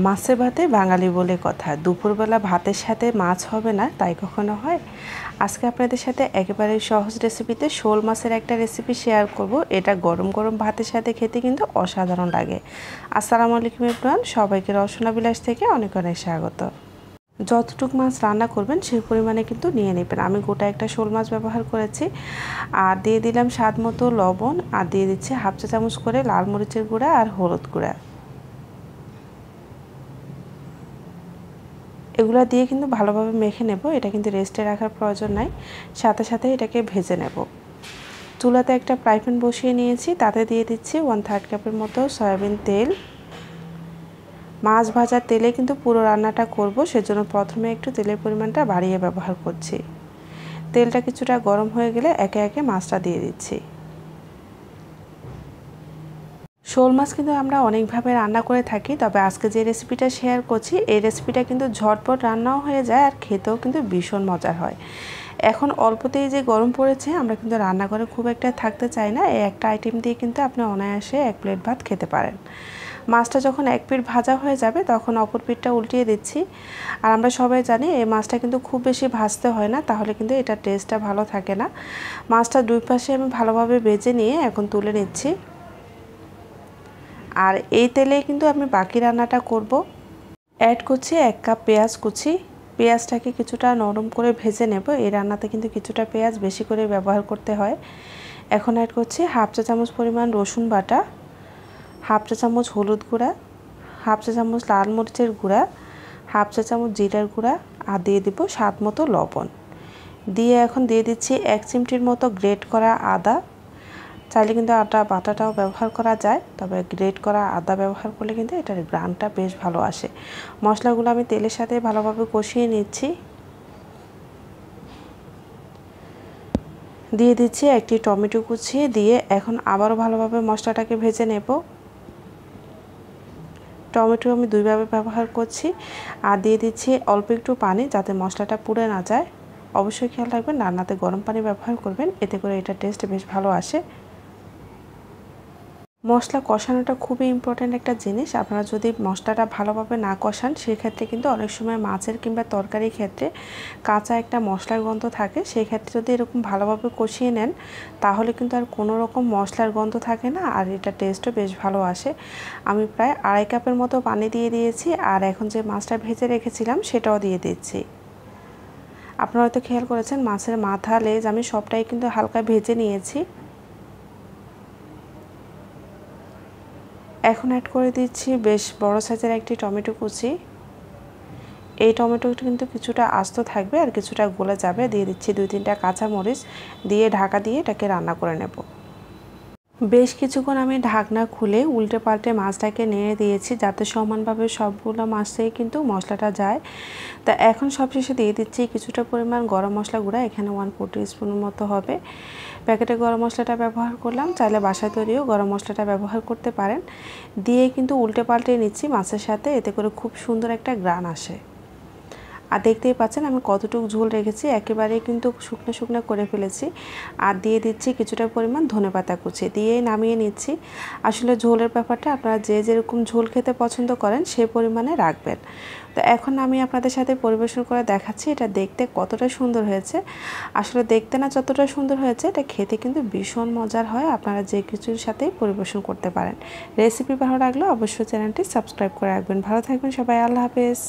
মাছে ভাতে বাঙালি বলে কথা। দুপুরবেলা ভাতের সাথে মাছ হবে না তাই কখনো হয়? আজকে আপনাদের সাথে একেবারে সহজ রেসিপিতে শোল মাছের একটা রেসিপি শেয়ার করব। এটা গরম গরম ভাতের সাথে খেতে কিন্তু অসাধারণ লাগে। আসসালামু আলাইকুম এভরিওয়ান, সবাইকে রসনা বিলাস থেকে অনেক অনেক স্বাগত। যতটুক মাছ রান্না করবেন সেই পরিমাণে কিন্তু নিয়ে নেবেন। আমি গোটা একটা শোল মাছ ব্যবহার করেছি। আর দিয়ে দিলাম স্বাদ মতো লবণ, আর দিয়ে দিচ্ছি হাফ চা চামচ করে লাল মরিচের গুঁড়া আর হলুদ গুঁড়া। এগুলো দিয়ে কিন্তু ভালোভাবে মেখে নেব। এটা কিন্তু রেস্টে রাখার প্রয়োজন নাই, সাথে সাথে এটাকে ভেজে নেব। চুলাতে একটা ফ্রাই প্যান বসিয়ে নিয়েছি, তাতে দিয়ে দিচ্ছি 1/3 কাপের মতো সয়াবিন তেল। মাছ ভাজার তেলে কিন্তু পুরো রান্নাটা করব, সেজন্য প্রথমে একটু তেলের পরিমাণটা বাড়িয়ে ব্যবহার করছি। তেলটা কিছুটা গরম হয়ে গেলে একে একে মাছটা দিয়ে দিচ্ছি। শোল মাছ কিন্তু আমরা অনেকভাবে রান্না করে থাকি, তবে আজকে যে রেসিপিটা শেয়ার করছি এই রেসিপিটা কিন্তু ঝটপট রান্নাও হয়ে যায় আর খেতেও কিন্তু ভীষণ মজার হয়। এখন অল্পতেই যে গরম পড়েছে, আমরা কিন্তু রান্নাঘরে খুব একটা থাকতে চাই না। এই একটা আইটেম দিয়ে কিন্তু আপনি অনায়াসে 1 প্লেট ভাত খেতে পারেন। মাছটা যখন 1 পিঠ ভাজা হয়ে যাবে তখন অপর পিঠটা উল্টিয়ে দিচ্ছি। আর আমরা সবাই জানি এই মাছটা কিন্তু খুব বেশি ভাজতে হয় না, তাহলে কিন্তু এটা টেস্টটা ভালো থাকে না। মাছটা দুই পাশে আমি ভালোভাবে ভেজে নিয়ে এখন তুলে নিচ্ছি। আর এই তেলেই কিন্তু আমি বাকি রান্নাটা করব। অ্যাড করছি 1 কাপ পেঁয়াজ কুচি। পেঁয়াজটাকে কিছুটা নরম করে ভেজে নেব। এই রান্নাতে কিন্তু কিছুটা পেঁয়াজ বেশি করে ব্যবহার করতে হয়। এখন অ্যাড করছি হাফ চা চামচ পরিমাণ রসুন বাটা, হাফ চা চামচ হলুদ গুঁড়া, হাফ চা চামচ লাল মরিচের গুঁড়া, হাফ চা চামচ জিরার গুঁড়া, আর দিয়ে দিব স্বাদ মতো লবণ। দিয়ে এখন দিয়ে দিচ্ছি 1 চিমটির মতো গ্রেট করা আদা। চাইলে কিন্তু আদা বাটাটাও ব্যবহার করা যায়, তবে গ্রেট করা আদা ব্যবহার করলে কিন্তু এটার গ্রানটা বেশ ভালো আসে। মশলাগুলো আমি তেলের সাথে ভালোভাবে কষিয়ে নিচ্ছি। দিয়ে দিচ্ছি একটি টমেটো কুচি, দিয়ে এখন আবারও ভালোভাবে মশলাটাকে ভেজে নেব। টমেটো আমি দুইভাবে ব্যবহার করছি। আর দিয়ে দিচ্ছি অল্প একটু পানি, যাতে মশলাটা পুড়ে না যায়। অবশ্যই খেয়াল রাখবেন রান্নাতে গরম পানি ব্যবহার করবেন, এতে করে এটা টেস্ট বেশ ভালো আসে। মশলা কষানোটা খুবই ইম্পর্ট্যান্ট একটা জিনিস। আপনারা যদি মশলাটা ভালোভাবে না কষান, সেক্ষেত্রে কিন্তু অনেক সময় মাছের কিংবা তরকারির ক্ষেত্রে কাঁচা একটা মশলার গন্ধ থাকে। সেই ক্ষেত্রে যদি এরকম ভালোভাবে কষিয়ে নেন, তাহলে কিন্তু আর কোনো রকম মশলার গন্ধ থাকে না, আর এটা টেস্টও বেশ ভালো আসে। আমি প্রায় 2.5 কাপের মতো পানি দিয়ে দিয়েছি, আর এখন যে মাছটা ভেজে রেখেছিলাম সেটাও দিয়ে দিচ্ছি। আপনারা হয়তো খেয়াল করেছেন মাছের মাথা, লেজ আমি সবটাই কিন্তু হালকা ভেজে নিয়েছি। এখন অ্যাড করে দিচ্ছি বেশ বড় সাইজের একটি টমেটো কুচি। এই টমেটোটা কিন্তু কিছুটা আস্ত থাকবে আর কিছুটা গলে যাবে। দিয়ে দিচ্ছি 2-3টা কাঁচামরিচ, দিয়ে ঢাকা দিয়ে এটাকে রান্না করে নেব। বেশ কিছুক্ষণ আমি ঢাকনা খুলে উল্টে পাল্টে মাছটাকে নেড়ে দিয়েছি, যাতে সমানভাবে সবগুলো মাছেই কিন্তু মশলাটা যায়। তা এখন সবশেষে দিয়ে দিচ্ছি কিছুটা পরিমাণ গরম মশলা গুঁড়া। এখানে 1/4 টিস্পুনের মতো হবে। প্যাকেটে গরম মশলাটা ব্যবহার করলাম, চাইলে বাসায় তৈরিও গরম মশলাটা ব্যবহার করতে পারেন। দিয়ে কিন্তু উল্টে পাল্টে নিচ্ছি মাছের সাথে, এতে করে খুব সুন্দর একটা গ্রান আসে। আর দেখতেই পাচ্ছেন আমি কতটুকু ঝোল রেখেছি, একেবারেই কিন্তু শুকনো শুকনো করে ফেলেছি। আর দিয়ে দিচ্ছি কিছুটা পরিমাণ ধনেপাতা কুচি, দিয়ে নামিয়ে নিচ্ছি। আসলে ঝোলের ব্যাপারটা আপনারা যে যেরকম ঝোল খেতে পছন্দ করেন সে পরিমাণে রাখবেন। তো এখন আমি আপনাদের সাথে পরিবেশন করে দেখাচ্ছি এটা দেখতে কতটা সুন্দর হয়েছে। আসলে দেখতে না যতটা সুন্দর হয়েছে, এটা খেতে কিন্তু ভীষণ মজার হয়। আপনারা যে কিছুর সাথেই পরিবেশন করতে পারেন। রেসিপি ভালো লাগলে অবশ্যই চ্যানেলটি সাবস্ক্রাইব করে রাখবেন। ভালো থাকবেন সবাই, আল্লাহ হাফেজ।